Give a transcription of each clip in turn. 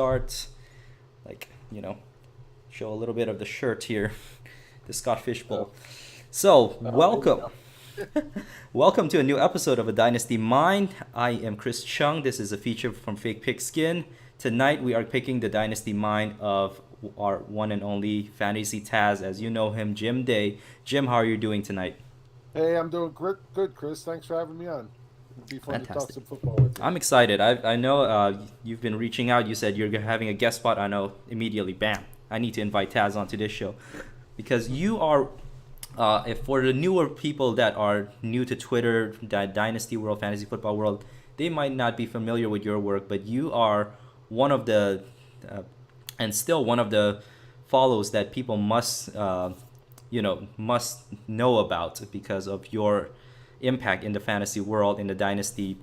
start, like, show a little bit of the shirt here, the Scott Oh, Fishbowl. So, there you welcome. go. Welcome to a new episode of A Dynasty Mind. I am Chris Chung. This is a feature from FakePigSkin. Tonight we are picking the Dynasty Mind of our one and only Fantasy Taz, as you know him, Jim Day. Jim, how are you doing tonight? Hey, I'm doing good, Chris. Thanks for having me on. It'd be fun to talk Fantastic. some football with you. I'm excited. I know you've been reaching out. You said you're having a guest spot. I know immediately, bam, I need to invite Taz onto this show because you are, if for the newer people that are new to Twitter, Dynasty World, Fantasy Football World, they might not be familiar with your work, but you are one of the, uh, and still one of the follows that people must know about because of your impact in the fantasy world in the dynasty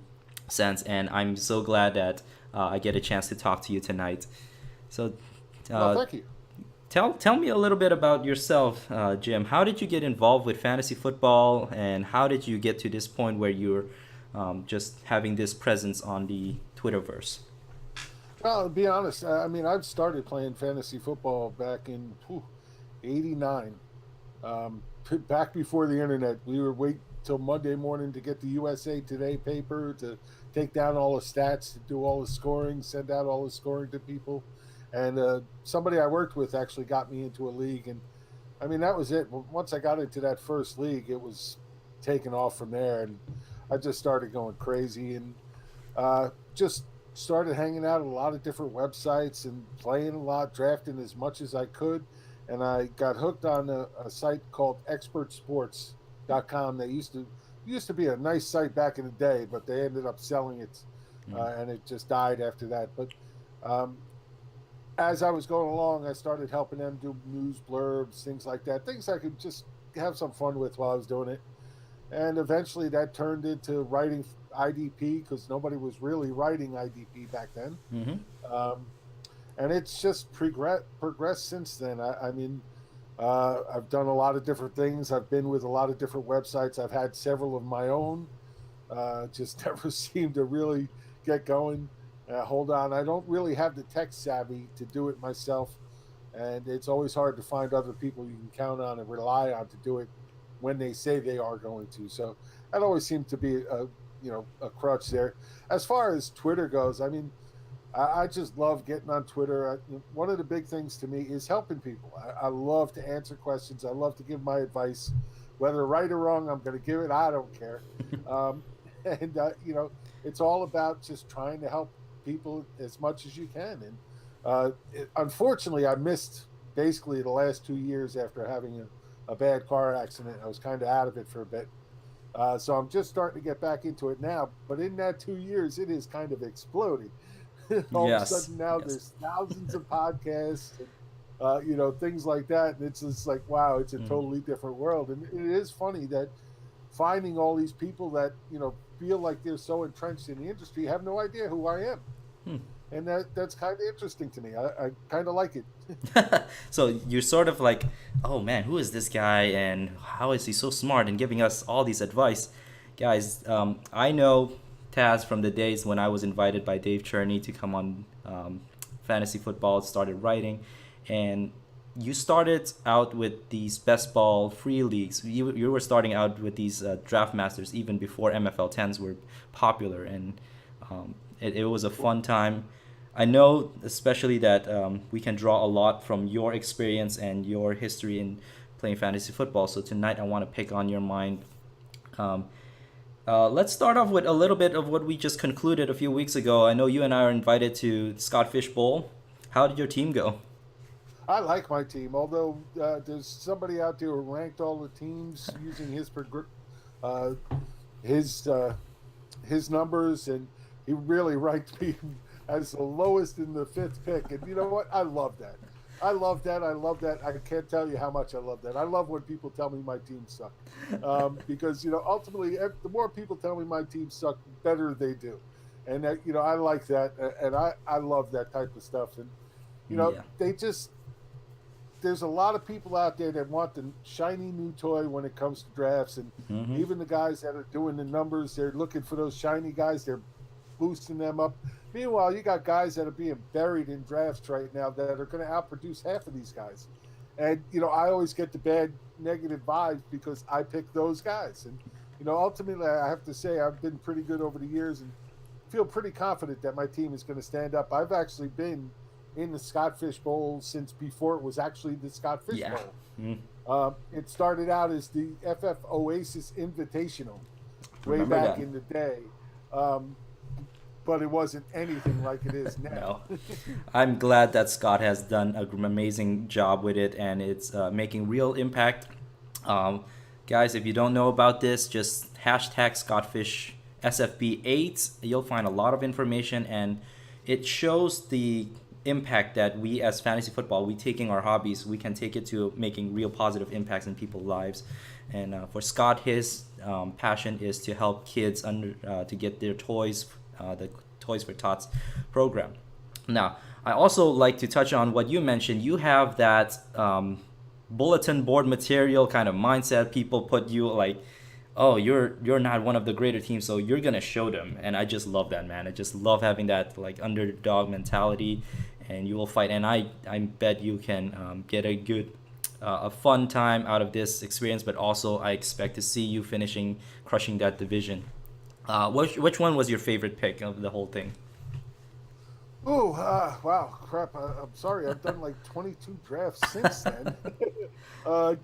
sense. And I'm so glad that I get a chance to talk to you tonight. So Well, uh, thank you. tell me a little bit about yourself, Jim. How did you get involved with fantasy football, and how did you get to this point where you're just having this presence on the Twitterverse? Well, to be honest, I mean, I've started playing fantasy football back in '89. Back before the internet, we would wait till Monday morning to get the USA Today paper to take down all the stats, to do all the scoring, send out all the scoring to people. And somebody I worked with actually got me into a league, and I mean that was it. Once I got into that first league, it was taking off from there, and I just started going crazy and just started hanging out at a lot of different websites and playing a lot, drafting as much as I could. And I got hooked on a site called expertsports.com. That used to be a nice site back in the day, but they ended up selling it, Mm. and it just died after that. But um, as I was going along, I started helping them do news blurbs, things like that, things I could just have some fun with while I was doing it. And eventually that turned into writing IDP because nobody was really writing IDP back then. Mm-hmm. Um, and it's just progressed since then. I mean, I've done a lot of different things. I've been with a lot of different websites. I've had several of my own. Just never seemed to really get going. Hold on, I don't really have the tech savvy to do it myself, and it's always hard to find other people you can count on and rely on to do it when they say they are going to. So that always seemed to be a crutch there. As far as Twitter goes, I mean, I just love getting on Twitter. One of the big things to me is helping people. I love to answer questions. I love to give my advice, whether right or wrong. I'm going to give it. I don't care. Um, and it's all about just trying to help people as much as you can. And unfortunately, I missed basically the last 2 years after having a bad car accident. I was kind of out of it for a bit. So I'm just starting to get back into it now. But in that 2 years, it is kind of exploding. All of a Yes. sudden now Yes. there's thousands of podcasts and things like that, and it's just like, wow, it's a Mm. totally different world. And it is funny that finding all these people that feel like they're so entrenched in the industry have no idea who I am, Hmm. and that's kind of interesting to me. I kind of like it. So you're sort of like, oh man, who is this guy and how is he so smart and giving us all these advice? Guys, I know Taz from the days when I was invited by Dave Cherney to come on Fantasy Football, started writing, and you started out with these best ball free leagues. You were starting out with these draft masters even before MFL 10s were popular, and it was a fun time. I know especially that we can draw a lot from your experience and your history in playing fantasy football. So tonight I want to pick on your mind. Um, let's start off with a little bit of what we just concluded a few weeks ago. I know you and I are invited to Scott Fish Bowl. How did your team go? I like my team, although there's somebody out there who ranked all the teams using uh, his his numbers, and he really ranked me as the lowest in the fifth pick. And you know what? I love that. I love that. I love that. I can't tell you how much I love that. I love when people tell me my team suck, because ultimately, the more people tell me my team suck, the better they do, and that, I like that, and I love that type of stuff. And Yeah. they just there's a lot of people out there that want the shiny new toy when it comes to drafts, and Mm-hmm. even the guys that are doing the numbers, they're looking for those shiny guys. They're boosting them up. Meanwhile, you got guys that are being buried in drafts right now that are going to outproduce half of these guys. And, I always get the bad negative vibes because I pick those guys. And, ultimately, I have to say I've been pretty good over the years and feel pretty confident that my team is going to stand up. I've actually been in the Scott Fish Bowl since before it was actually the Scott Fish Yeah. Bowl. Mm. It started out as the FF Oasis Invitational way Remember back that? in the day. Um, but it wasn't anything like it is now. No. I'm glad that Scott has done an amazing job with it, and it's making real impact. Um, Guys, if you don't know about this, just hashtag Scottfish SFB8. You'll find a lot of information, and it shows the impact that we as fantasy football, we taking our hobbies, we can take it to making real positive impacts in people's lives. And for Scott, his passion is to help kids to get their toys, the Toys for Tots program. Now, I also like to touch on what you mentioned. You have that bulletin board material kind of mindset. People put you like, oh, you're not one of the greater teams, so you're gonna show them. And I just love that, man. I just love having that like underdog mentality, and you will fight. And I bet you can get a good a fun time out of this experience. But also, I expect to see you crushing that division. Which one was your favorite pick of the whole thing? Oh, wow, crap. I'm sorry. I've done like 22 drafts since then.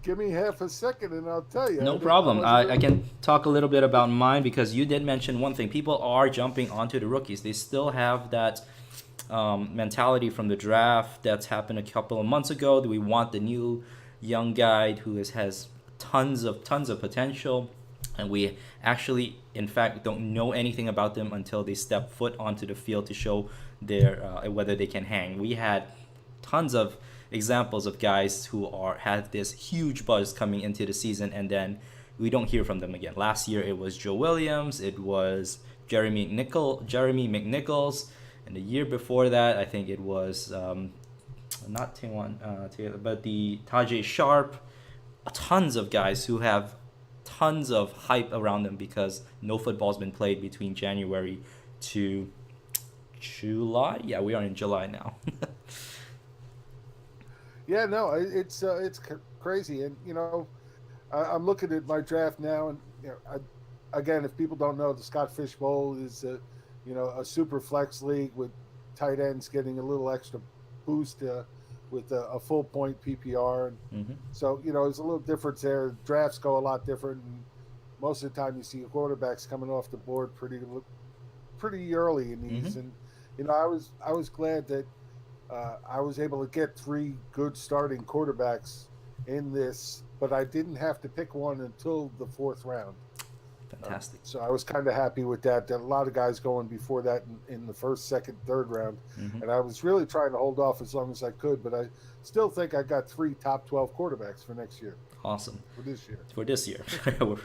Give me half a second and I'll tell you. No I problem. wasn't I really. can talk a little bit about mine because you did mention one thing. People are jumping onto the rookies. They still have that mentality from the draft that's happened a couple of months ago. Do we want the new young guy who has tons of potential? And we actually, in fact, don't know anything about them until they step foot onto the field to show their whether they can hang. We had tons of examples of guys who had this huge buzz coming into the season, and then we don't hear from them again. Last year it was Joe Williams, it was Jeremy McNichols, and the year before that I think it was not Taylor, but the Tajay Sharp. Tons of guys who have tons of hype around them because no football's been played between January to July. Yeah, we are in July now. Yeah, no, it's crazy. And, I'm looking at my draft now. And, again, if people don't know, the Scott Fish Bowl is, a super flex league with tight ends getting a little extra boost with a full point PPR. And Hmm. so, there's a little difference there. Drafts go a lot different. And most of the time you see quarterbacks coming off the board pretty early in these. Hmm. And, I was glad that I was able to get three good starting quarterbacks in this, but I didn't have to pick one until the fourth round. Fantastic. So I was kind of happy with that. There are a lot of guys going before that in the first, second, third round. Hmm. And I was really trying to hold off as long as I could, but I still think I got three top 12 quarterbacks for next year, Awesome. for this year. For this year,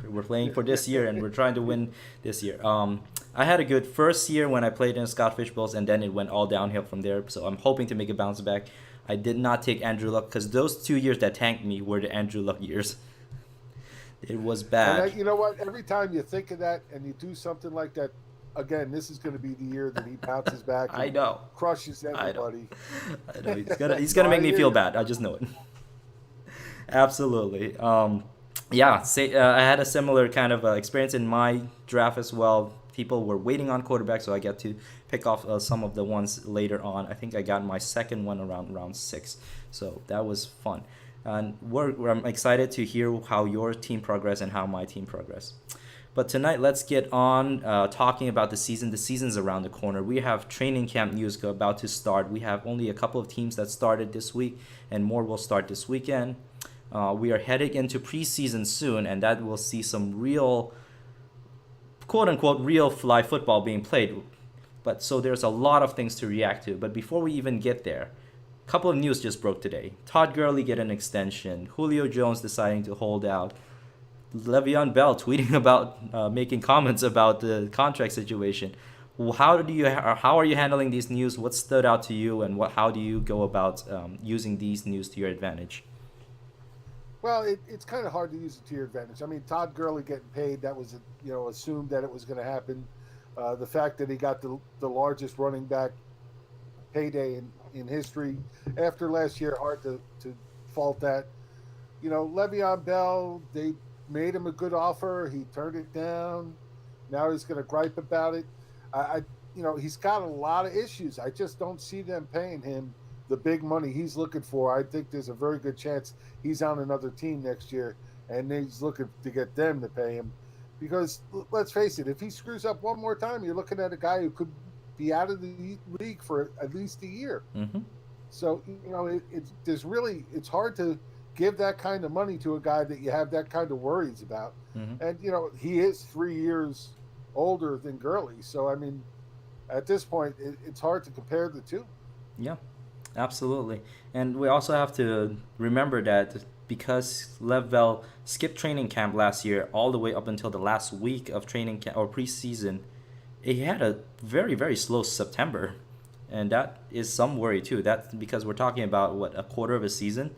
we're playing for this year, and we're trying to win this year. I had a good first year when I played in Scott Fish Bowls, and then it went all downhill from there. So I'm hoping to make a bounce back. I did not take Andrew Luck because those 2 years that tanked me were the Andrew Luck years. It was And bad. you know what? Every time you think of that and you do something like that, again, this is going to be the year that he bounces back I and know. crushes I know. everybody. I know he's So gonna I make me hear feel you. bad. I just know it. Absolutely. Yeah. I had a similar kind of experience in my draft as well. People were waiting on quarterbacks, so I get to pick off some of the ones later on. I think I got my second one around round 6, so that was fun. And I'm excited to hear how your team progress and how my team progress. But tonight, let's get on talking about the season. The season's around the corner. We have training camp news about to start. We have only a couple of teams that started this week, and more will start this weekend. We are heading into preseason soon, and that will see some real, quote unquote, real fly football being played. But so there's a lot of things to react to. But before we even get there, a couple of news just broke today. Todd Gurley get an extension. Julio Jones deciding to hold out. Le'Veon Bell tweeting about making comments about the contract situation. How are you handling these news? What stood out to you, and how do you go about using these news to your advantage? Well, it's kind of hard to use it to your advantage. I mean, Todd Gurley getting paid, that was, assumed that it was going to happen. The fact that he got the largest running back payday in history after last year, hard to fault that. Le'Veon Bell, they made him a good offer. He turned it down. Now he's going to gripe about it. He's got a lot of issues. I just don't see them paying him the big money he's looking for. I think there's a very good chance he's on another team next year, and he's looking to get them to pay him. Because let's face it, if he screws up one more time, you're looking at a guy who could be out of the league for at least a year. Mm-hmm. So it's hard to give that kind of money to a guy that you have that kind of worries about. Mm-hmm. And he is 3 years older than Gurley, so I mean, at this point, it's hard to compare the two. Yeah, absolutely. And we also have to remember that because Lev Bell skipped training camp last year all the way up until the last week of training camp or preseason, he had a very, very slow September. And that is some worry too. That's because we're talking about, a quarter of a season.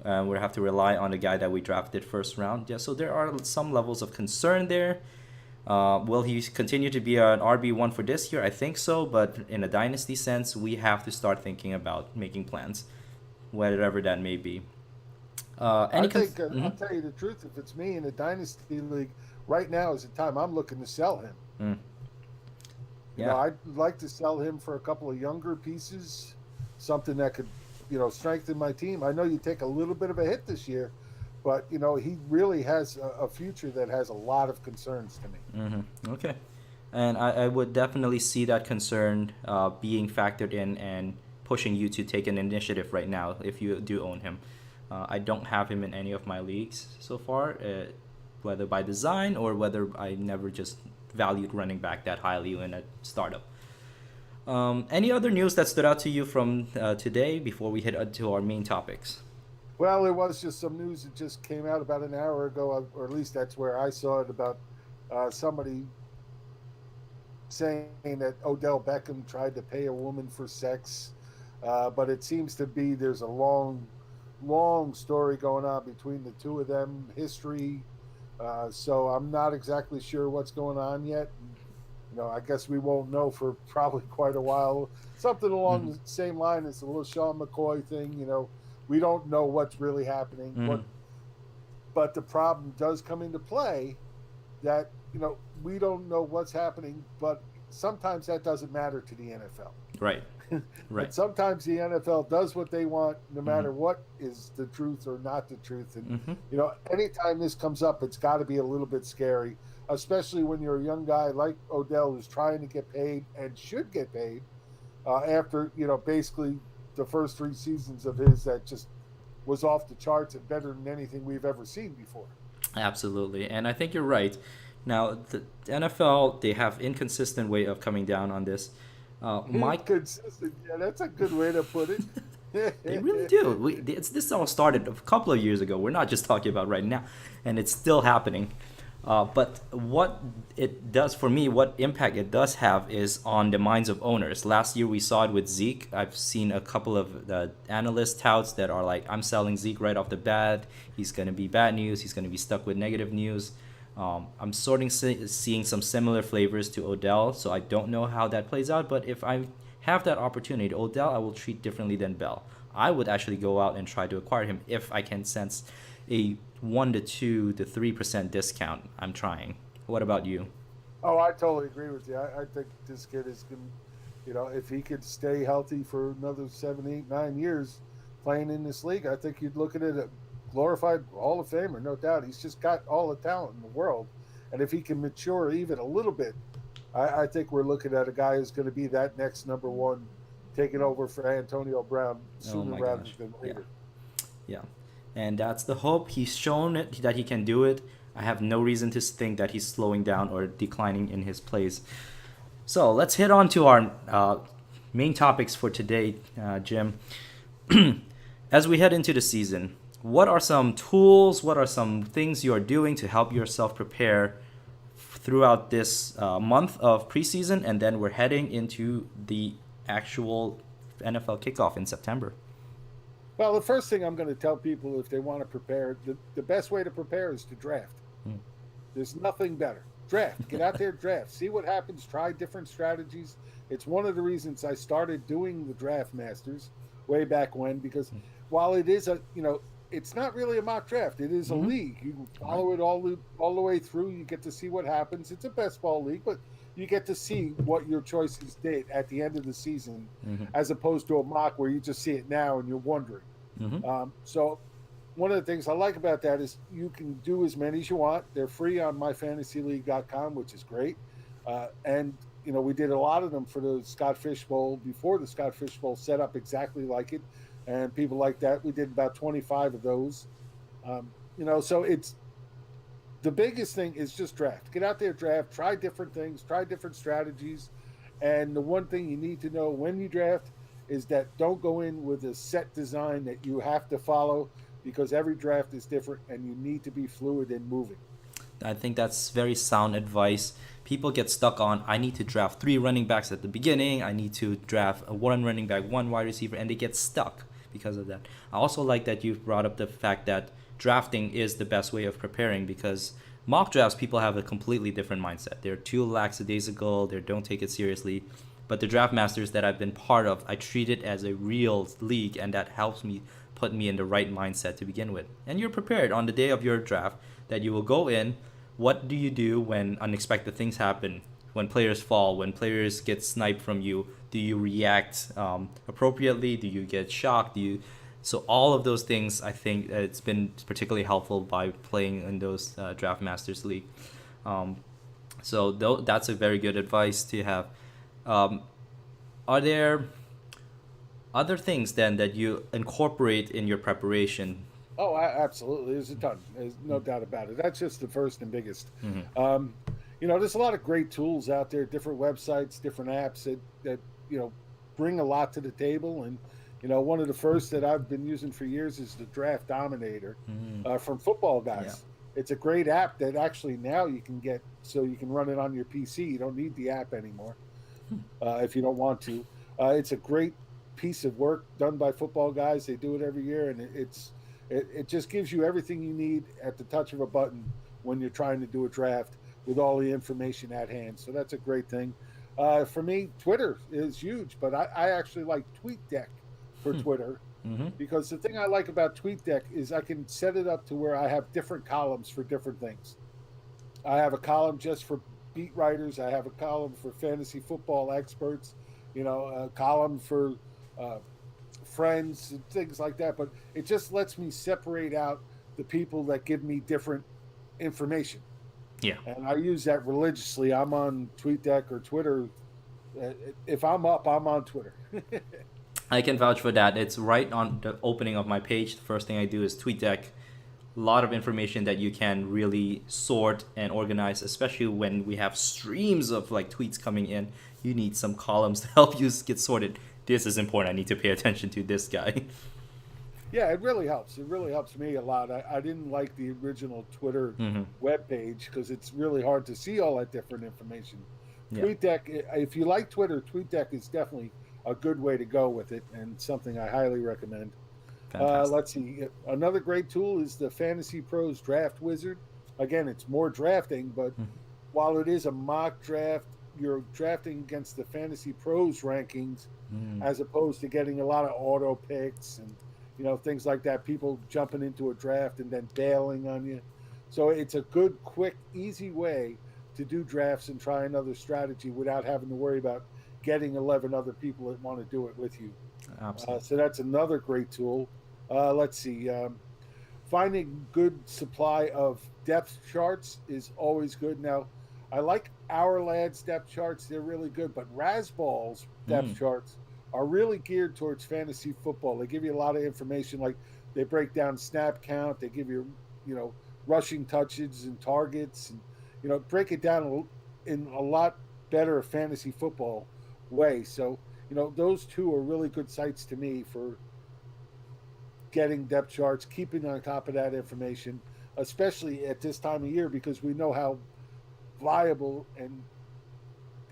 We have to rely on the guy that we drafted first round. Yeah, so there are some levels of concern there. Will he continue to be an RB1 for this year? I think so, but in a dynasty sense, we have to start thinking about making plans, whatever that may be. I'll tell you the truth. If it's me in a dynasty league, right now is the time I'm looking to sell him. Mm. Yeah. I'd like to sell him for a couple of younger pieces, something that could, strengthen my team. I know you take a little bit of a hit this year, but he really has a future that has a lot of concerns to me. Mm-hmm. Okay, and I would definitely see that concern being factored in and pushing you to take an initiative right now if you do own him. I don't have him in any of my leagues so far, whether by design or whether I never just valued running back that highly in a startup. Any other news that stood out to you from today before we hit to our main topics? Well, it was just some news that just came out about an hour ago, or at least that's where I saw it, about somebody saying that Odell Beckham tried to pay a woman for sex. But it seems to be there's a long story going on between the two of them, history. So I'm not exactly sure what's going on yet. I guess we won't know for probably quite a while. Something along the same line as the little Sean McCoy thing. We don't know what's really happening. But the problem does come into play that, we don't know what's happening, but sometimes that doesn't matter to the NFL. Right. Right. And sometimes the NFL does what they want, no matter what is the truth or not the truth. And, anytime this comes up, it's got to be a little bit scary, especially when you're a young guy like Odell who's trying to get paid and should get paid after, basically the first 3 seasons of his that just was off the charts and better than anything we've ever seen before. Absolutely. And I think you're right. Now, the NFL, they have inconsistent way of coming down on this. Inconsistent. Yeah, that's a good way to put it. They really do. This all started a couple of years ago. We're not just talking about right now. And it's still happening. But what it does for me, what impact it does have is on the minds of owners. Last year we saw it with Zeke. I've seen a couple of analyst touts that are like, I'm selling Zeke right off the bat. He's going to be bad news. He's going to be stuck with negative news. I'm seeing some similar flavors to Odell, so I don't know how that plays out. But if I have that opportunity, Odell, I will treat differently than Bell. I would actually go out and try to acquire him if I can sense a 1 to 2 to 3% discount. I'm trying. What about you? Oh, I totally agree with you. I think this kid is going to, if he could stay healthy for another 7, 8, 9 years playing in this league, I think you'd look at it a glorified Hall of Famer, no doubt. He's just got all the talent in the world. And if he can mature even a little bit, I think we're looking at a guy who's going to be that next number 1, taking over for Antonio Brown sooner rather than later. Yeah. And that's the hope. He's shown it that he can do it. I have no reason to think that he's slowing down or declining in his plays. So let's hit on to our main topics for today, Jim. As we head into the season, what are some tools, what are some things you are doing to help yourself prepare throughout this month of preseason, and then we're heading into the actual NFL kickoff in September? Well, the first thing I'm going to tell people if they want to prepare, the best way to prepare is to draft. There's nothing better. Draft. Get out there, draft. See what happens. Try different strategies. It's one of the reasons I started doing the Draft Masters way back when, because while it is it's not really a mock draft. It is a Mm-hmm. league. You Right. follow it all the way through. You get to see what happens. It's a best ball league, but you get to see what your choices did at the end of the season, Mm-hmm. as opposed to a mock where you just see it now and you're wondering. Mm-hmm. So one of the things I like about that is you can do as many as you want. They're free on myfantasyleague.com, which is great. And we did a lot of them for the Scott Fish Bowl before the Scott Fish Bowl set up exactly like it, and people like that. We did about 25 of those. So it's the biggest thing is just draft. Get out there, draft, try different things, try different strategies. And the one thing you need to know when you draft is that don't go in with a set design that you have to follow, because every draft is different and you need to be fluid and moving. I think that's very sound advice. People get stuck on, I need to draft three running backs at the beginning. I need to draft a one running back, one wide receiver, and they get stuck because of that. I also like that you brought up the fact that drafting is the best way of preparing, because mock drafts, people have a completely different mindset. They're too lackadaisical, they don't take it seriously. But the draft masters that I've been part of, I treat it as a real league, and that helps me put me in the right mindset to begin with. And you're prepared on the day of your draft that you will go in. What do you do when unexpected things happen? When players fall, when players get sniped from you, do you react appropriately? Do you get shocked? So all of those things, I think it's been particularly helpful by playing in those Draft Masters League. Um, that's a very good advice to have. Um, are there other things then that you incorporate in your preparation? Oh, absolutely. There's a ton. There's no doubt about it. That's just the first and biggest. Mm-hmm. Um, there's a lot of great tools out there, different websites, different apps that bring a lot to the table. And one of the first that I've been using for years is the Draft Dominator Mm-hmm. from Football Yeah. Guys. It's a great app that actually now you can get, so you can run it on your PC. You don't need the app anymore if you don't want to. It's a great piece of work done by Football Guys. They do it every year, and it just gives you everything you need at the touch of a button when you're trying to do a draft with all the information at hand. So that's a great thing. For me, Twitter is huge, but I actually like TweetDeck for Twitter, Mm-hmm. because the thing I like about TweetDeck is I can set it up to where I have different columns for different things. I have a column just for beat writers. I have a column for fantasy football experts. A column for uh, friends and things like that. But it just lets me separate out the people that give me different information, Yeah. and I use that religiously. I'm on TweetDeck or Twitter. If I'm up, I'm on Twitter. I can vouch for that. It's right on the opening of my page. The first thing I do is TweetDeck. A lot of information that you can really sort and organize, especially when we have streams of like tweets coming in. You need some columns to help you get sorted. This is important. I need to pay attention to this guy. Yeah, it really helps. It really helps me a lot. I didn't like the original Twitter Mm-hmm. web page because it's really hard to see all that different information. Yeah. TweetDeck, if you like Twitter, TweetDeck is definitely a good way to go with it, and something I highly recommend. Fantastic. Let's see. Another great tool is the Fantasy Pros Draft Wizard. Again, it's more drafting, but while it is a mock draft, you're drafting against the Fantasy Pros rankings, Mm. as opposed to getting a lot of auto picks and things like that. People jumping into a draft and then bailing on you. So it's a good, quick, easy way to do drafts and try another strategy without having to worry about getting 11 other people that want to do it with you. Absolutely. So that's another great tool. Let's see. Finding good supply of depth charts is always good. Now, I like Our Lad's depth charts; they're really good. But Rasball's Mm. depth charts are really geared towards fantasy football. They give you a lot of information, like they break down snap count. They give you, rushing touches and targets, and break it down in a lot better fantasy football way. So those two are really good sites to me for getting depth charts, keeping on top of that information, especially at this time of year, because we know how viable and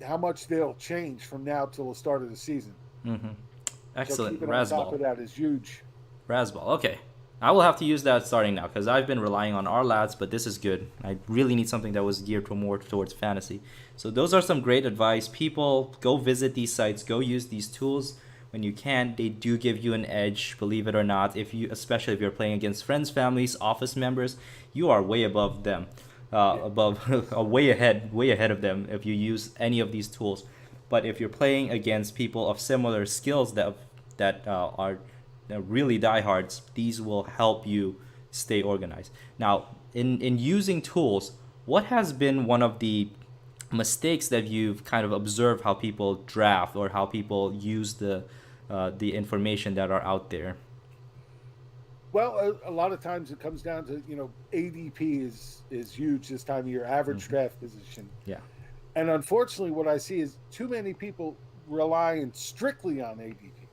how much they'll change from now till the start of the season. Mm-hmm. So Excellent. keeping on top Rasball. of that is huge. Rasball. Okay. I will have to use that starting now because I've been relying on our lads, but this is good. I really need something that was geared to more towards fantasy. So those are some great advice. People, go visit these sites, go use these tools when you can. They do give you an edge, believe it or not. If you, especially if you're playing against friends, families, office members, you are way above them, above, way ahead of them if you use any of these tools. But if you're playing against people of similar skills that are really diehards, these will help you stay organized. Now, in using tools, what has been one of the mistakes that you've kind of observed how people draft or how people use the information that are out there? Well, a lot of times it comes down to ADP is huge this time of year, average Hmm. draft position, Yeah. and unfortunately, what I see is too many people relying strictly on ADP,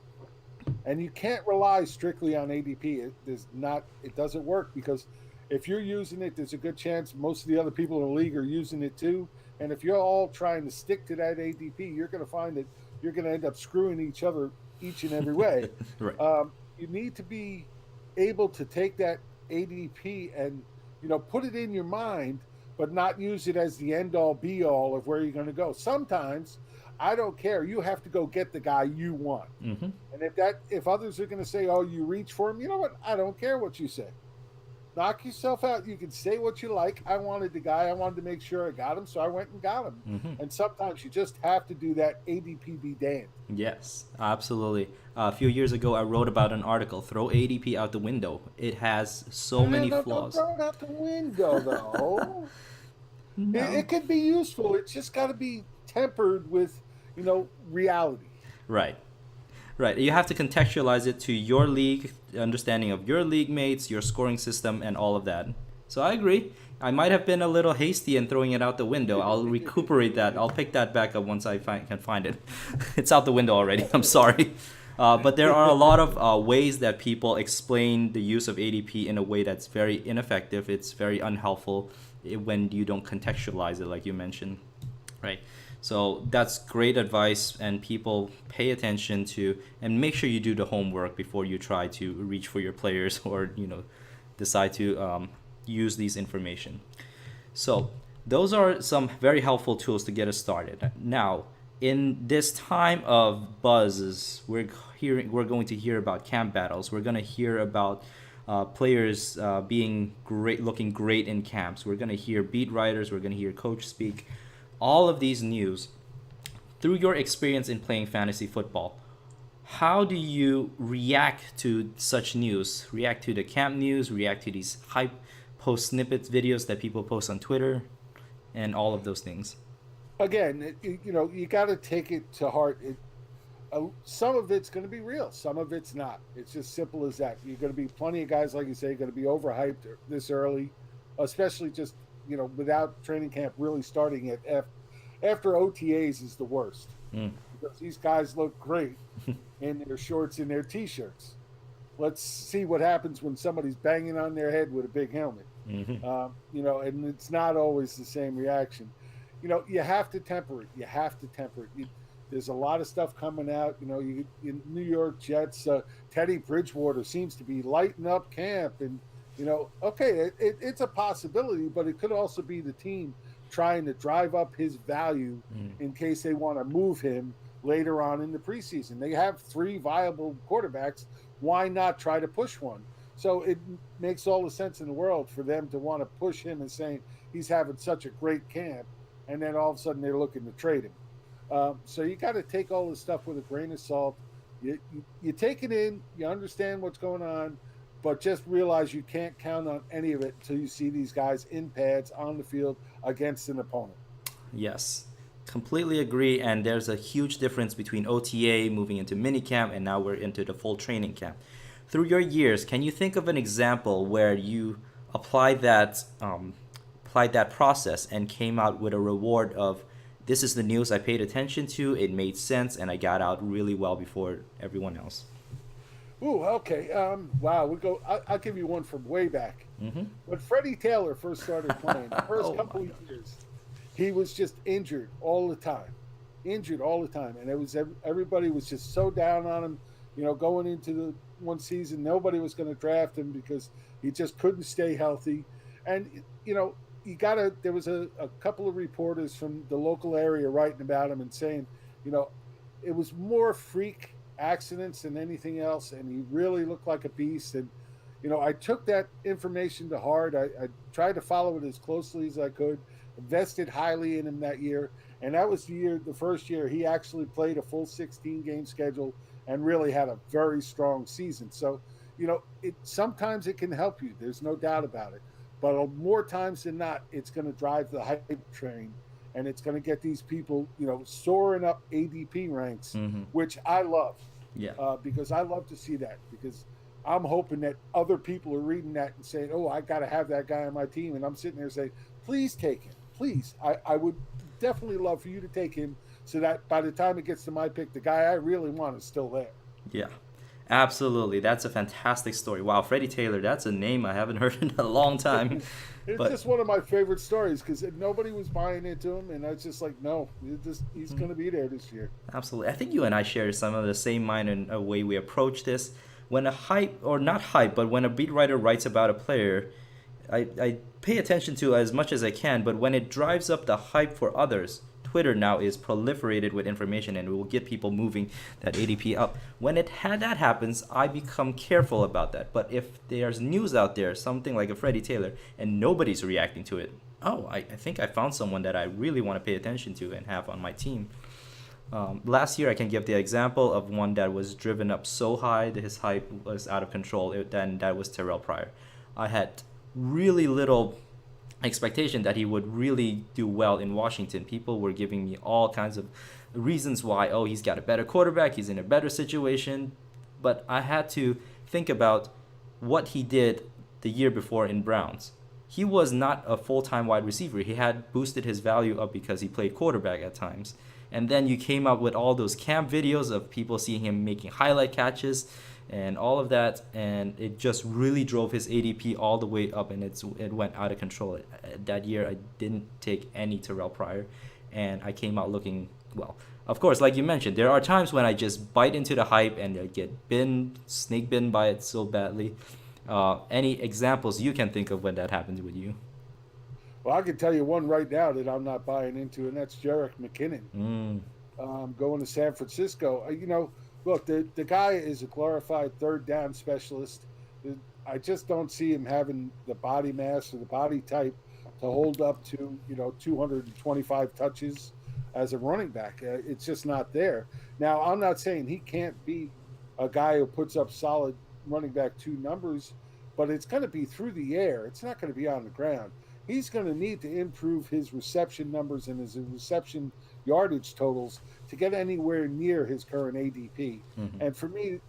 and you can't rely strictly on ADP. It doesn't work because if you're using it, there's a good chance most of the other people in the league are using it too, and if you're all trying to stick to that ADP, you're going to find that you're going to end up screwing each other each and every way. Right. You need to be able to take that ADP and put it in your mind, but not use it as the end all be all of where you're going to go. Sometimes I don't care. You have to go get the guy you want, Hmm. and if others are going to say, "Oh, you reach for him," you know what? I don't care what you say. Knock yourself out. You can say what you like. I wanted the guy. I wanted to make sure I got him, so I went and got him. Hmm. And sometimes you just have to do that. ADP be damned. Yes, absolutely. A few years ago, I wrote about an article, Throw ADP Out the Window. It has so many No, don't flaws. throw it out the window, though. No. It can be useful. It's just got to be tempered with, reality. Right. Right. You have to contextualize it to your league, understanding of your league mates, your scoring system, and all of that. So I agree. I might have been a little hasty in throwing it out the window. I'll recuperate that. I'll pick that back up once can find it. It's out the window already. I'm sorry. But there are a lot of ways that people explain the use of ADP in a way that's very ineffective. It's very unhelpful when you don't contextualize it, like you mentioned. Right. So that's great advice, and people pay attention to and make sure you do the homework before you try to reach for your players or decide to use these information. So those are some very helpful tools to get us started. Now, in this time of buzzes, we're going to hear about camp battles. We're going to hear about players being great, looking great in camps. We're going to hear beat writers. We're going to hear coach speak. All of these news. Through your experience in playing fantasy football, how do you react to such news? React to the camp news, react to these hype post snippets videos that people post on Twitter, and all of those things. Again, you got to take it to heart. Some of it's going to be real, some of it's not. It's just simple as that. You're going to be plenty of guys, like you say, going to be overhyped this early, especially just without training camp really starting after OTAs is the worst Mm. because these guys look great in their shorts and their t-shirts. Let's see what happens when somebody's banging on their head with a big helmet. Hmm. And it's not always the same reaction. You have to temper it. You have to temper it. There's a lot of stuff coming out. In New York Jets, Teddy Bridgewater seems to be lighting up camp, and okay, it's a possibility, but it could also be the team trying to drive up his value Mm. in case they want to move him later on in the preseason. They have three viable quarterbacks. Why not try to push one? So it makes all the sense in the world for them to want to push him and saying he's having such a great camp, and then all of a sudden they're looking to trade him. So you got to take all this stuff with a grain of salt. You take it in, you understand what's going on, but just realize you can't count on any of it until you see these guys in pads on the field against an opponent. Yes, completely agree. And there's a huge difference between OTA moving into minicamp and now we're into the full training camp. Through your years, can you think of an example where you applied that process and came out with a reward of this is the news I paid attention to, it made sense, and I got out really well before everyone else? Ooh, okay. Wow, we go. I'll give you one from way back Mm-hmm. when Freddie Taylor first started playing. The first Oh couple my of God. years, he was just injured all the time, and it was everybody was just so down on him. Going into one season nobody was going to draft him because he just couldn't stay healthy. And, you got to, there was a couple of reporters from the local area writing about him and saying, you know, it was more freak accidents than anything else. And he really looked like a beast. And, I took that information to heart. I tried to follow it as closely as I could, invested highly in him that year. And that was the first year he actually played a full 16 game schedule and really had a very strong season. So, sometimes it can help you. There's no doubt about it. But more times than not, it's going to drive the hype train, and it's going to get these people, soaring up ADP ranks, Mm-hmm. which I love. Yeah. Because I love to see that, because I'm hoping that other people are reading that and saying, oh, I got to have that guy on my team. And I'm sitting there saying, please take him. Please. I would definitely love for you to take him so that by the time it gets to my pick, the guy I really want is still there. Yeah. Absolutely. That's a fantastic story. Wow, Freddie Taylor, that's a name I haven't heard in a long time. It's But just one of my favorite stories because nobody was buying into him. And I was just like, no, he's going to be there this year. absolutely. I think you and I share some of the same mind in a way we approach this. When a hype, or not hype, but when a beat writer writes about a player, I pay attention to as much as I can, but when it drives up the hype for others, Twitter now is proliferated with information and it will get people moving that ADP up. When that happens, I become careful about that. But if there's news out there, something like a Freddie Taylor, and nobody's reacting to it, I think I found someone that I really want to pay attention to and have on my team. Last year, I can give the example of one that was driven up so high that his hype was out of control. Then that was Terrell Pryor. I had really little expectation that he would really do well in Washington. People were giving me all kinds of reasons why. Oh, he's got a better quarterback. He's in a better situation. But I had to think about what he did the year before in Browns. He was not a full-time wide receiver. He had boosted his value up because he played quarterback at times. And then you came up with all those camp videos of people seeing him making highlight catches and all of that, and it just really drove his ADP all the way up, and it went out of control. That year, I didn't take any Terrell Pryor, and I came out looking well. Of course, like you mentioned, there are times when I just bite into the hype and I get snake bitten by it so badly. Any examples you can think of when that happens with you? Well, I can tell you one right now that I'm not buying into, and that's Jerick McKinnon. Going to San Francisco. Look, the guy is a glorified third down specialist. I just don't see him having the body mass or the body type to hold up to 225 touches as a running back. It's just not there. Now, I'm not saying he can't be a guy who puts up solid running back 2 numbers, but it's going to be through the air. It's not going to be on the ground. He's going to need to improve his reception numbers and his reception yardage totals to get anywhere near his current ADP. Mm-hmm. And for me,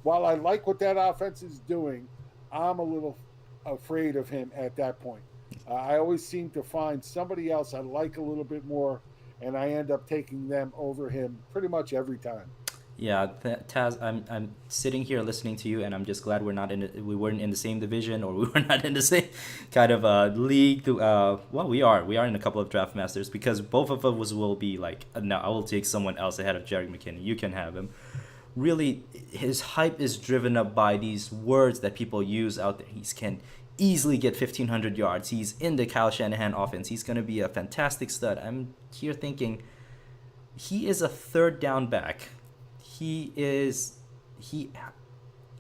while I like what that offense is doing, I'm a little afraid of him at that point. I always seem to find somebody else I like a little bit more, and I end up taking them over him pretty much every time. Yeah, Taz, I'm sitting here listening to you, and I'm just glad we weren't in the same division, or we were not in the same kind of league. Well, we are in a couple of draft masters, because both of us will be like, no, I will take someone else ahead of Jerick McKinnon. You can have him. Really, his hype is driven up by these words that people use out there. He can easily get 1,500 yards. He's in the Kyle Shanahan offense. He's going to be a fantastic stud. I'm here thinking he is a third down back.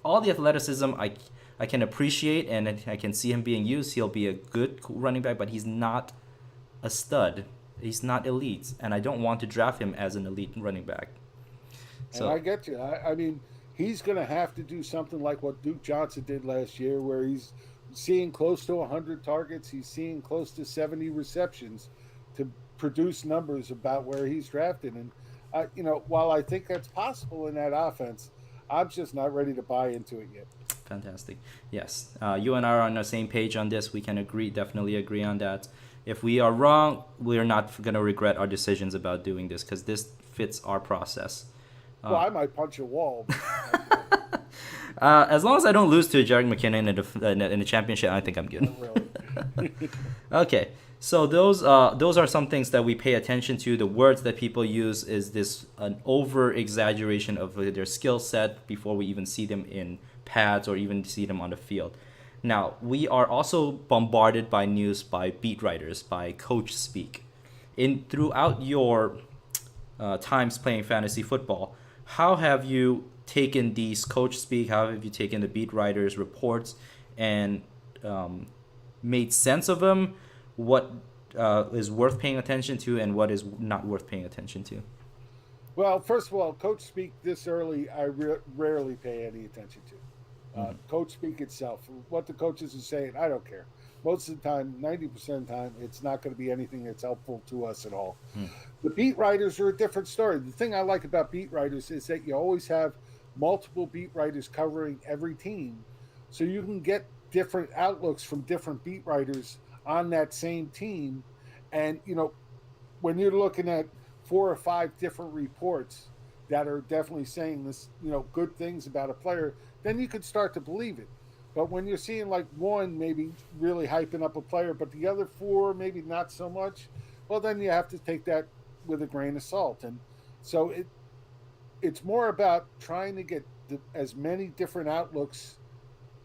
All the athleticism I can appreciate, and I can see him being used. He'll be a good running back, but he's not a stud. He's not elite, and I don't want to draft him as an elite running back. So, and I get you. I mean, he's going to have to do something like what Duke Johnson did last year, where he's seeing close to 100 targets. He's seeing close to 70 receptions to produce numbers about where he's drafted. And while I think that's possible in that offense, I'm just not ready to buy into it yet. Fantastic. Yes. You and I are on the same page on this. We can definitely agree on that. If we are wrong, we're not going to regret our decisions about doing this, because this fits our process. Well, I might punch a wall. As long as I don't lose to Jerick McKinnon in the championship, I think I'm good. Really? Okay. So those are some things that we pay attention to. The words that people use, is this an over exaggeration of their skill set before we even see them in pads or even see them on the field. Now we are also bombarded by news by beat writers, by coach speak. In throughout your times playing fantasy football, how have you taken these coach speak? How have you taken the beat writers' reports and um, made sense of them? What is worth paying attention to and what is not worth paying attention to? Well, first of all, coach speak this early, I rarely pay any attention to. Coach speak itself, what the coaches are saying, I don't care. Most of the time, 90% of the time, it's not going to be anything that's helpful to us at all. The beat writers are a different story. The thing I like about beat writers is that you always have multiple beat writers covering every team. So you can get different outlooks from different beat writers on that same team. And, when you're looking at 4 or 5 different reports that are definitely saying this, good things about a player, then you could start to believe it. But when you're seeing like one maybe really hyping up a player, but the other 4 maybe not so much, well, then you have to take that with a grain of salt. And so it's more about trying to get as many different outlooks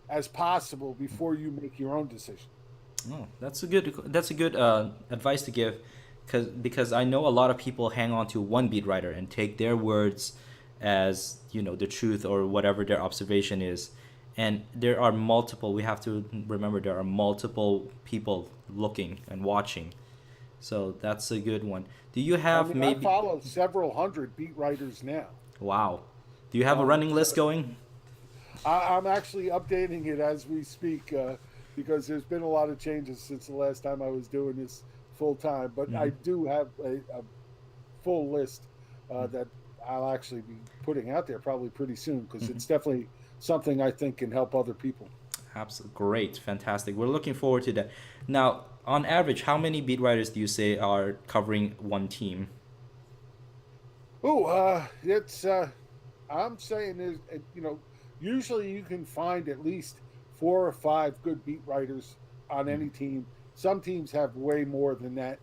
as possible before you make your own decision. Oh, that's a good advice to give, because I know a lot of people hang on to one beat writer and take their words as the truth or whatever their observation is, and there are multiple. We have to remember there are multiple people looking and watching, so that's a good one. Do you I have mean, I maybe? follow several hundred beat writers now. Wow, do you have a running list going? I'm actually updating it as we speak because there's been a lot of changes since the last time I was doing this full time. But I do have a full list that I'll actually be putting out there probably pretty soon because it's definitely something I think can help other people. Absolutely great, fantastic. We're looking forward to that. Now, on average, how many beat writers do you say are covering one team? Oh, it's I'm saying is usually you can find at least 4 or 5 good beat writers on any team. Some teams have way more than that,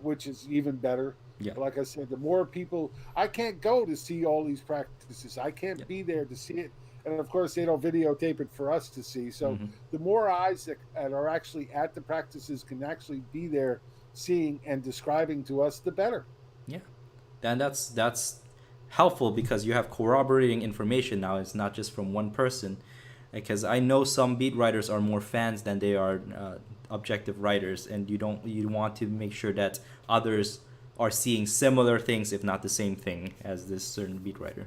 which is even better. Yeah. But like I said, the more people, I can't go to see all these practices. I can't be there to see it, and of course they don't videotape it for us to see. So the more eyes that are actually at the practices can actually be there, seeing and describing to us, the better. Yeah, then that's helpful because you have corroborating information now. It's not just from one person. Because I know some beat writers are more fans than they are objective writers, and you want to make sure that others are seeing similar things, if not the same thing, as this certain beat writer.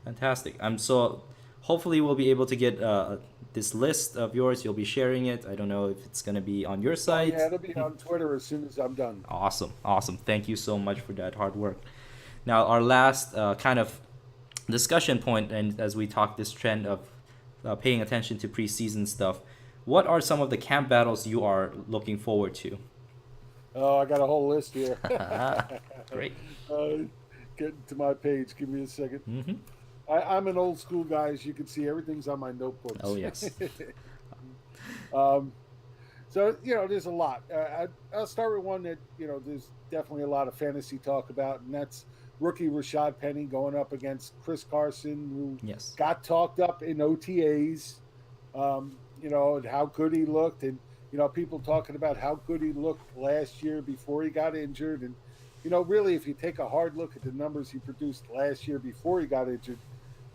Fantastic. So hopefully we'll be able to get this list of yours. You'll be sharing it. I don't know if it's gonna be on your Oh site. yeah, it'll be on Twitter as soon as I'm done. Awesome, awesome. Thank you so much for that hard work. Now, our last kind of discussion point, and as we talk this trend of paying attention to preseason stuff, what are some of the camp battles you are looking forward to? Oh, I got a whole list here. Great. Get to my page. Give me a second. I'm an old school guy, as you can see. Everything's on my notebooks. Oh, yes. So there's a lot. I'll start with one that there's definitely a lot of fantasy talk about, and that's rookie Rashad Penny going up against Chris Carson, who Yes. got talked up in OTAs. And how good he looked, and people talking about how good he looked last year before he got injured, and really, if you take a hard look at the numbers he produced last year before he got injured,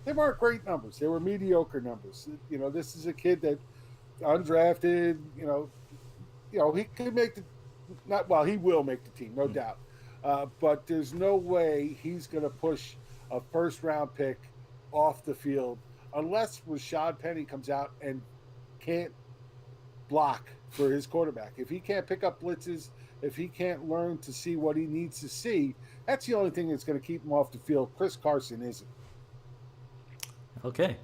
they weren't great numbers. They were mediocre numbers. This is a kid that undrafted. He could make the not well. He will make the team, no doubt. But there's no way he's going to push a first-round pick off the field unless Rashad Penny comes out and can't block for his quarterback. If he can't pick up blitzes, if he can't learn to see what he needs to see, that's the only thing that's going to keep him off the field. Chris Carson isn't. Okay.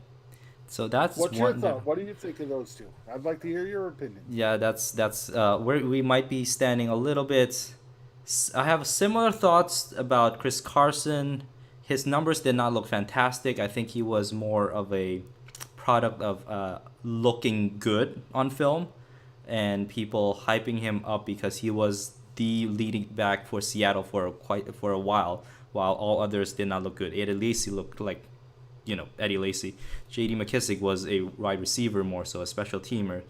So that's What's your thought? What do you think of those two? I'd like to hear your opinion. Yeah, that's where we might be standing a little bit. I have similar thoughts about Chris Carson. His numbers did not look fantastic. I think he was more of a product of looking good on film. and people hyping him up because he was the leading back for Seattle for a while all others did not look good. Eddie Lacy looked like, Eddie Lacy. J.D. McKissick was a wide receiver more so, a special teamer.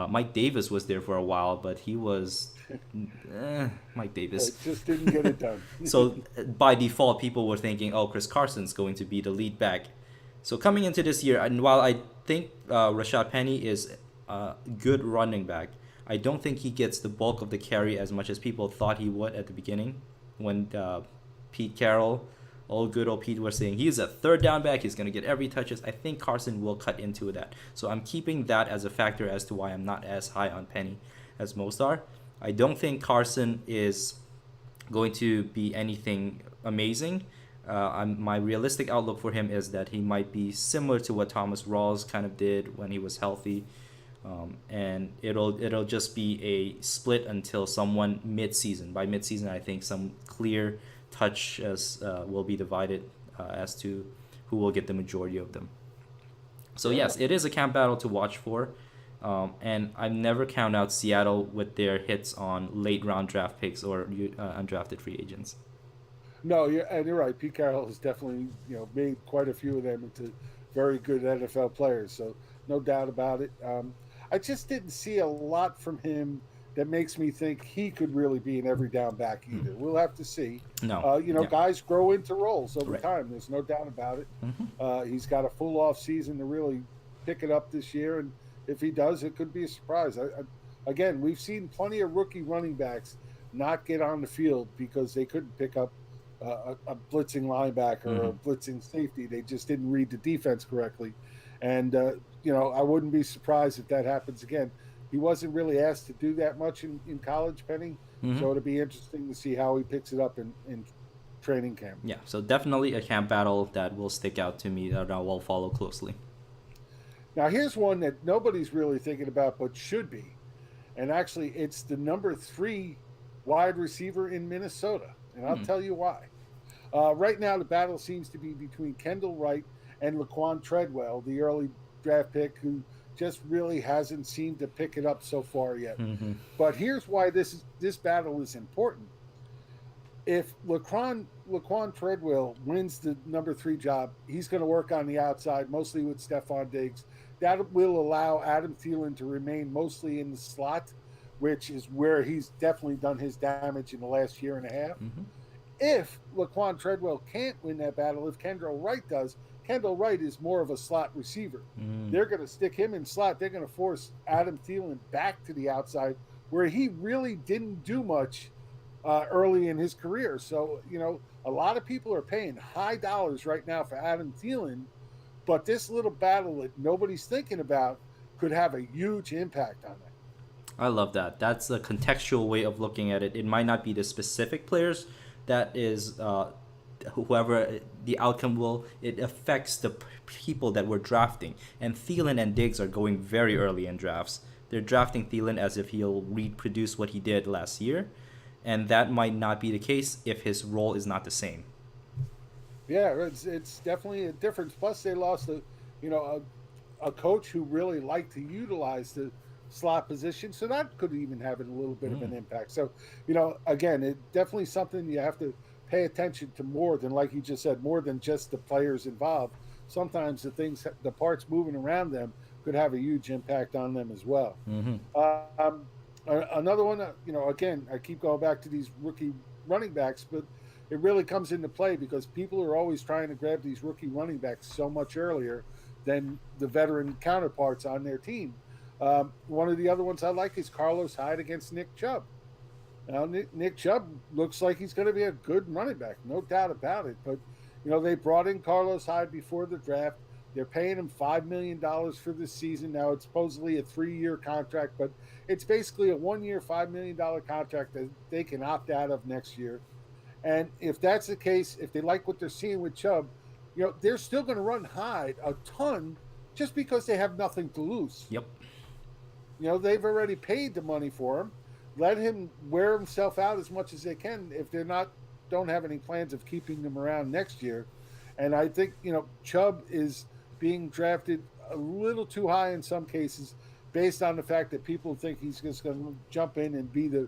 Mike Davis was there for a while, but he was Mike Davis. Just didn't get it done. So by default, people were thinking, oh, Chris Carson's going to be the lead back. So coming into this year, and while I think Rashad Penny is a good running back, I don't think he gets the bulk of the carry as much as people thought he would at the beginning when Pete Carroll, old good old Pete, was saying he's a third down back, he's going to get every touches. I think Carson will cut into that. So I'm keeping that as a factor as to why I'm not as high on Penny as most are. I don't think Carson is going to be anything amazing. My realistic outlook for him is that he might be similar to what Thomas Rawls kind of did when he was healthy. And it'll just be a split until someone mid-season. By mid-season, I think some clear touches will be divided as to who will get the majority of them. So yes, it is a camp battle to watch for. And I never count out Seattle with their hits on late round draft picks or undrafted free agents. No, you're right. Pete Carroll has definitely made quite a few of them into very good NFL players. So no doubt about it. I just didn't see a lot from him that makes me think he could really be an every down back either. We'll have to see. No, guys grow into roles over right. time. There's no doubt about it. Mm-hmm. He's got a full off season to really pick it up this year, and if he does, it could be a surprise. Again, we've seen plenty of rookie running backs not get on the field because they couldn't pick up a blitzing linebacker or a blitzing safety. They just didn't read the defense correctly. And, I wouldn't be surprised if that happens again. He wasn't really asked to do that much in college, Penny. So it'll be interesting to see how he picks it up in training camp. Yeah, so definitely a camp battle that will stick out to me that I will follow closely. Now, here's one that nobody's really thinking about but should be. And actually, it's the number 3 wide receiver in Minnesota. And I'll tell you why. Right now, the battle seems to be between Kendall Wright and Laquan Treadwell, the early draft pick who just really hasn't seemed to pick it up so far yet. But here's why this battle is important. If Laquan Treadwell wins the number 3 job, he's going to work on the outside, mostly with Stephon Diggs. That will allow Adam Thielen to remain mostly in the slot, which is where he's definitely done his damage in the last year and a half. If Laquan Treadwell can't win that battle, if Kendall Wright does, Kendall Wright is more of a slot receiver. They're going to stick him in slot. They're going to force Adam Thielen back to the outside where he really didn't do much early in his career. So, a lot of people are paying high dollars right now for Adam Thielen, but this little battle that nobody's thinking about could have a huge impact on it. I love that. That's a contextual way of looking at it. It might not be the specific players that is whoever the outcome will, it affects the people that we're drafting. And Thielen and Diggs are going very early in drafts. They're drafting Thielen as if he'll reproduce what he did last year. And that might not be the case if his role is not the same. Yeah, it's definitely a difference. Plus, they lost a coach who really liked to utilize the slot position, so that could even have a little bit of an impact. So, again, it definitely something you have to pay attention to more than, like you just said, more than just the players involved. Sometimes the parts moving around them could have a huge impact on them as well. Another one, again, I keep going back to these rookie running backs, but it really comes into play because people are always trying to grab these rookie running backs so much earlier than the veteran counterparts on their team. One of the other ones I like is Carlos Hyde against Nick Chubb. Now, Nick Chubb looks like he's going to be a good running back, no doubt about it. But, they brought in Carlos Hyde before the draft. They're paying him $5 million for this season. Now, it's supposedly a 3-year contract, but it's basically a 1-year, $5 million contract that they can opt out of next year. And if that's the case, if they like what they're seeing with Chubb, they're still going to run Hyde a ton just because they have nothing to lose. Yep. They've already paid the money for him. Let him wear himself out as much as they can if they're don't have any plans of keeping him around next year. And I think, Chubb is being drafted a little too high in some cases based on the fact that people think he's just going to jump in and be the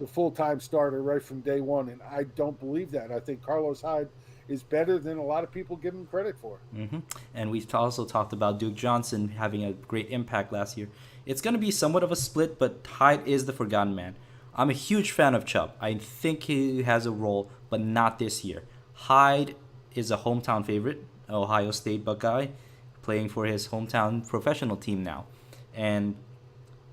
full-time starter right from day one. And I don't believe that. I think Carlos Hyde is better than a lot of people give him credit for. Hmm. And we've also talked about Duke Johnson having a great impact last year. It's going to be somewhat of a split, but Hyde is the forgotten man. I'm a huge fan of Chubb. I think he has a role, but not this year. Hyde is a hometown favorite, Ohio State Buckeye, playing for his hometown professional team now. And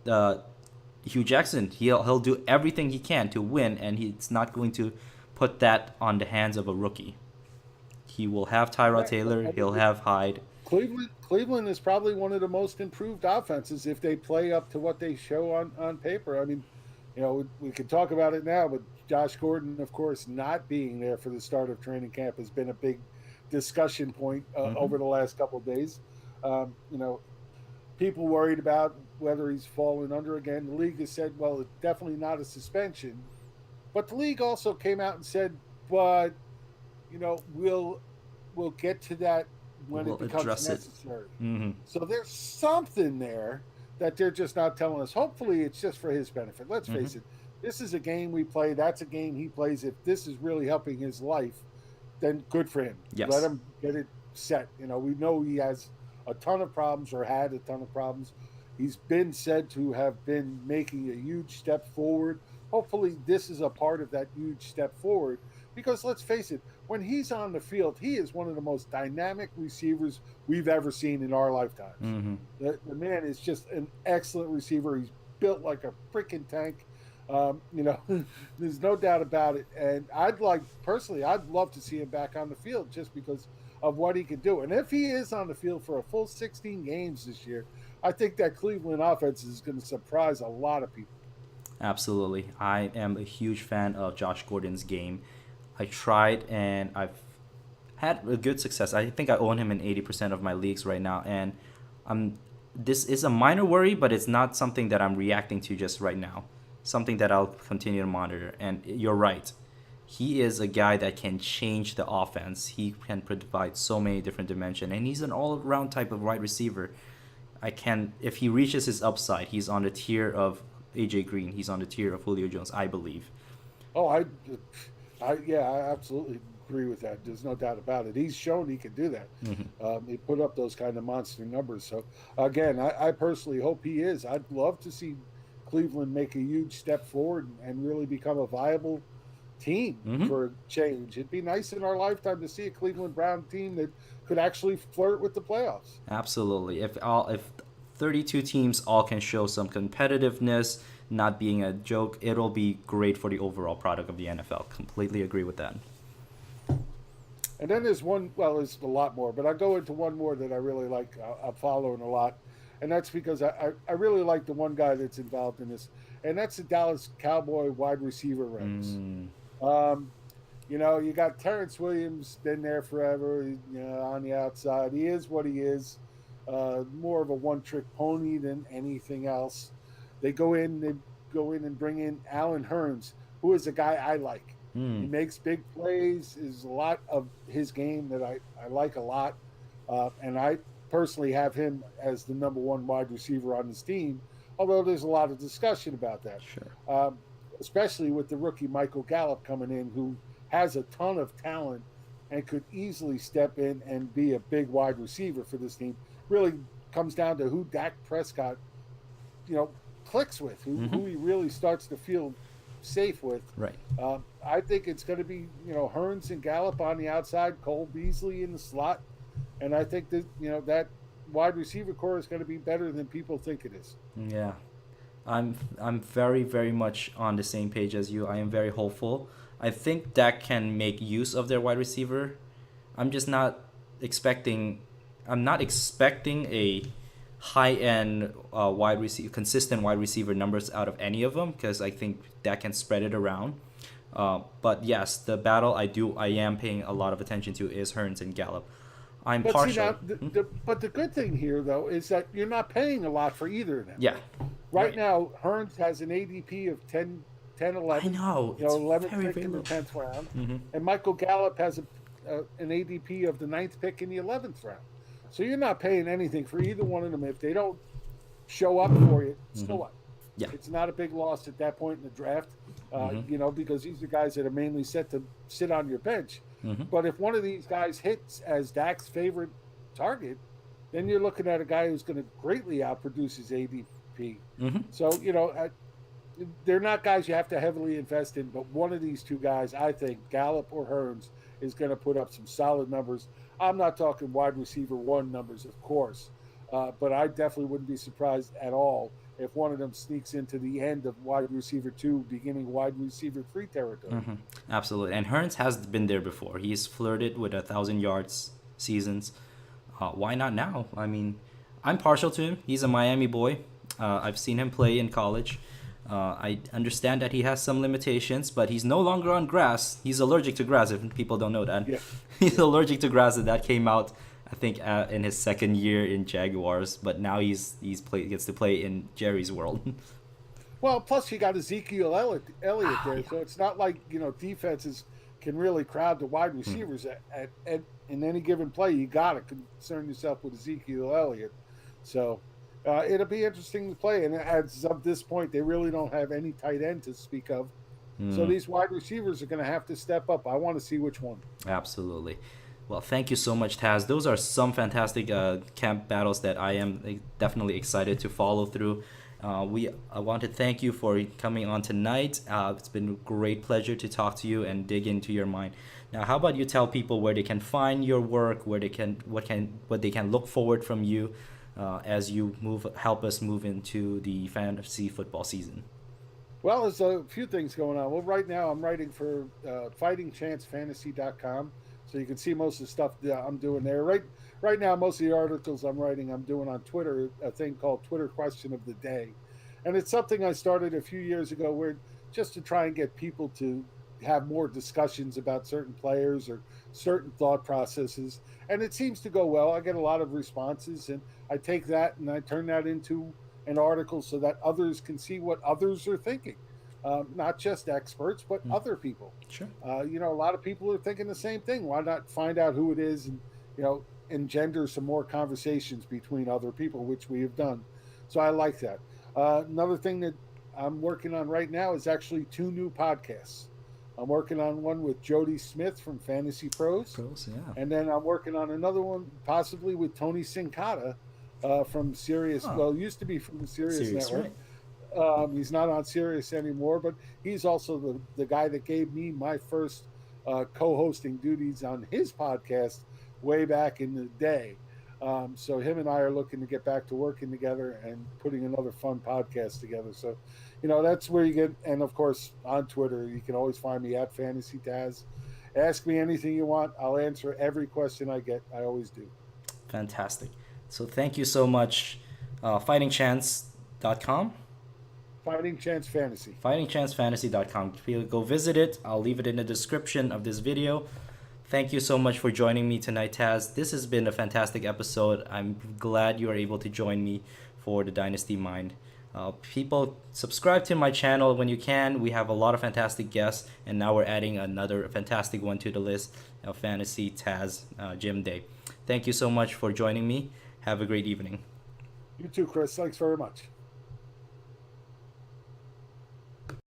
Hugh Jackson, he'll do everything he can to win, and he's not going to put that on the hands of a rookie. He will have Tyrod Taylor. He'll have Hyde. Cleveland is probably one of the most improved offenses if they play up to what they show on paper. I mean, we can talk about it now, but Josh Gordon, of course, not being there for the start of training camp has been a big discussion point over the last couple of days. People worried about whether he's fallen under again. The league has said, well, it's definitely not a suspension. But the league also came out and said, but, we'll get to that when it becomes necessary. Mm-hmm. So there's something there that they're just not telling us. Hopefully it's just for his benefit. Let's face it. This is a game we play. That's a game he plays. If this is really helping his life, then good for him. Yes. Let him get it set. We know he has a ton of problems or had a ton of problems. He's been said to have been making a huge step forward. Hopefully this is a part of that huge step forward, because let's face it, when he's on the field, he is one of the most dynamic receivers we've ever seen in our lifetimes. Mm-hmm. The man is just an excellent receiver. He's built like a freaking tank. There's no doubt about it. And I'd love to see him back on the field just because of what he can do. And if he is on the field for a full 16 games this year, I think that Cleveland offense is going to surprise a lot of people. Absolutely. I am a huge fan of Josh Gordon's game. I tried and I've had a good success. I think I own him in 80% of my leagues right now. And this is a minor worry, but it's not something that I'm reacting to just right now. Something that I'll continue to monitor. And you're right. He is a guy that can change the offense. He can provide so many different dimensions. And he's an all-around type of wide receiver. If he reaches his upside, he's on the tier of AJ Green. He's on the tier of Julio Jones, I believe. Oh, I absolutely agree with that. There's no doubt about it. He's shown he can do that. Mm-hmm. He put up those kind of monster numbers. So, again, I personally hope he is. I'd love to see Cleveland make a huge step forward and really become a viable team for a change. It'd be nice in our lifetime to see a Cleveland Brown team that could actually flirt with the playoffs. Absolutely. If 32 teams all can show some competitiveness, not being a joke, it'll be great for the overall product of the NFL. Completely agree with that. And then there's there's a lot more, but I'll go into one more that I really like. I'm following a lot. And that's because I really like the one guy that's involved in this, and that's the Dallas Cowboy wide receiver ranks. You got Terrence Williams, been there forever, on the outside. He is what he is, more of a one-trick pony than anything else. They go in and bring in Allen Hurns, who is a guy I like. He makes big plays. Is a lot of his game that I like a lot, and I personally have him as the number one wide receiver on this team, although there's a lot of discussion about that. Sure. Especially with the rookie Michael Gallup coming in, who has a ton of talent and could easily step in and be a big wide receiver for this team. Really comes down to who Dak Prescott, clicks with, who he really starts to feel safe with. Right. I think it's going to be, Hurns and Gallup on the outside, Cole Beasley in the slot. And I think that, that wide receiver core is going to be better than people think it is. Yeah. I'm very, very much on the same page as you. I am very hopeful. I think Dak can make use of their wide receiver. I'm expecting a high-end consistent wide receiver numbers out of any of them, because I think Dak can spread it around. But yes, the battle I am paying a lot of attention to is Hurns and Gallup. I'm partial. But the good thing here, though, is that you're not paying a lot for either of them. Yeah. Right now, Hurns has an ADP of 10, 11. I know. 11th pick in the 10th round. Mm-hmm. And Michael Gallup has an ADP of the 9th pick in the 11th round. So you're not paying anything for either one of them if they don't show up for you, so what? Yeah. It's not a big loss at that point in the draft, Mm-hmm. because these are guys that are mainly set to sit on your bench. Mm-hmm. But if one of these guys hits as Dak's favorite target, then you're looking at a guy who's going to greatly outproduce his ADP. Mm-hmm. So, they're not guys you have to heavily invest in, but one of these two guys, I think, Gallup or Hearns, is going to put up some solid numbers. I'm not talking wide receiver one numbers, of course, but I definitely wouldn't be surprised at all if one of them sneaks into the end of wide receiver two, beginning wide receiver three territory. Mm-hmm. Absolutely. And Hearns has been there before. He's flirted with 1,000 yards seasons. Why not now? I mean, I'm partial to him. He's a Miami boy. I've seen him play in college. I understand that he has some limitations, but he's no longer on grass. He's allergic to grass, if people don't know that. Yeah. He's allergic to grass, and that came out, I think, in his second year in Jaguars. But now gets to play in Jerry's world. Well, plus you got Ezekiel Elliott there, so it's not like defenses can really crowd the wide receivers at in any given play. You got to concern yourself with Ezekiel Elliott. So it'll be interesting to play. And as of this point, they really don't have any tight end to speak of. So these wide receivers are going to have to step up. I want to see which one. Absolutely. Well, thank you so much, Taz. Those are some fantastic camp battles that I am definitely excited to follow through. I want to thank you for coming on tonight. It's been a great pleasure to talk to you and dig into your mind. Now, how about you tell people where they can find your work, what they can look forward from you as you help us move into the fantasy football season. Well, there's a few things going on. Well, right now I'm writing for FightingChanceFantasy.com, so you can see most of the stuff that I'm doing there. Right now, most of the articles I'm writing, I'm doing on Twitter, a thing called Twitter Question of the Day, and it's something I started a few years ago, where just to try and get people to have more discussions about certain players or certain thought processes, and it seems to go well. I get a lot of responses, and I take that and I turn that into an article so that others can see what others are thinking, not just experts, but other people. Sure. A lot of people are thinking the same thing. Why not find out who it is and engender some more conversations between other people, which we have done. So I like that. Another thing that I'm working on right now is actually 2 new podcasts. I'm working on one with Jody Smith from Fantasy Pros. Yeah. And then I'm working on another one possibly with Tony Sincata from Sirius. Oh. Well, used to be from the Sirius Network. Right. He's not on Sirius anymore, but he's also the guy that gave me my first co-hosting duties on his podcast way back in the day. So him and I are looking to get back to working together and putting another fun podcast together. So, that's where you get, and of course on Twitter, you can always find me at Fantasy Taz. Ask me anything you want. I'll answer every question I get. I always do. Fantastic. So thank you so much. FightingChance.com? Fighting Chance Fantasy. FightingChanceFantasy.com. Go visit it. I'll leave it in the description of this video. Thank you so much for joining me tonight, Taz. This has been a fantastic episode. I'm glad you are able to join me for the Dynasty Mind. People, subscribe to my channel when you can. We have a lot of fantastic guests, and now we're adding another fantastic one to the list of Fantasy Taz Gym Day. Thank you so much for joining me. Have a great evening. You too, Chris. Thanks very much.